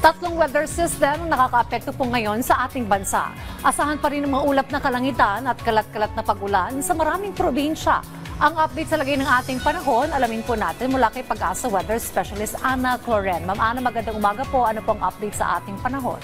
Tatlong weather system ang nakakaapekto po ngayon sa ating bansa. Asahan pa rin ang mga ulap na kalangitan at kalat-kalat na pag-ulan sa maraming probinsya. Ang update sa lagay ng ating panahon, alamin po natin mula kay Pag-asa Weather Specialist Ana Cloren. Ma'am Ana, magandang umaga po. Ano po ang update sa ating panahon?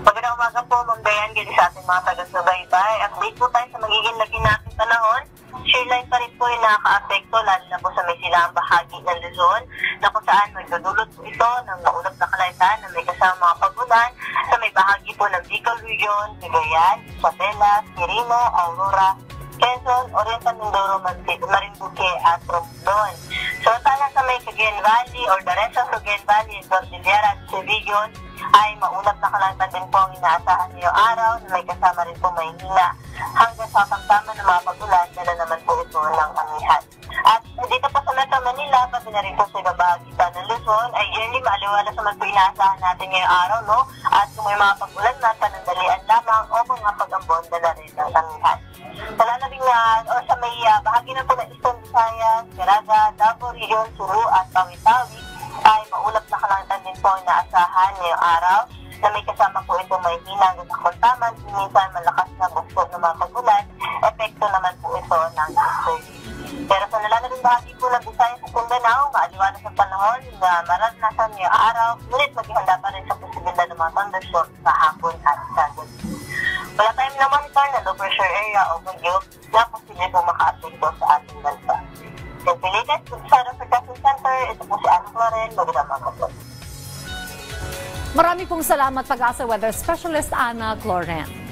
Magandang umaga po, Ma'am Dayan, ganyan sa ating mga taga-subaybay. Update po tayo sa magiging lagi natin panahon. Shear line pa rin po yung nakaka-apekto, lalo na po sa may silang bahagi ng Luzon, na kung saan magdudulot po ito ng maulap na kalangitan na may kasama mga pag-ulan sa may bahagi po ng Bicol Region, Cagayan, Isabela, Quirino, Aurora, Quezon, Oriental Mindoro, Marinduque at Romblon. Samantala sa may Cagayan Valley or the rest of Cagayan Valley, Cordillera at Region ay maulap na kalangitan din po ang inaasahan ngayong araw na may kasama rin po mahihina hanggang sa katamtaman ng mga pag-ulan na naman po ito ng amihan. At dito po sa Metro Manila, pati na rin po sa ibabahagi ng Luzon, ay yearly maaliwalas naman po inaasahan natin ngayong araw, no? At kung may mga pag-ulan na, panandalian lamang o mga pag-ambon na rin ng amihan. Palalabing na, o sa may bahagi na po ng Eastern Visayas, Caraga, Davao Region, Sulu at Tawi-Tawi, ay maulap na kalangitan din po ang inaasahan ngayong araw na may kasama po ito may hina hanggang sa kontaman, minsan malakas na bugso ng mga pag-ulan, epekto naman po ito ng surge. Pero sa nalalabing bahagi po ng Visayas sa Mindanao, maaliwalas ang panahon na maranasan ngayong araw, ngunit maghihanda pa rin sa posibilidad ng mga thunderstorms sa hapon at sa gabi. Wala tayong na-monitor na low pressure area o bagyo na posible po maka-apekto sa ating bansa. Yung pilitas sa Forecasting Center, ito po si Ana Cloren, magandang umaga po. Marami pong salamat, Pag-asa Weather Specialist Ana Cloren.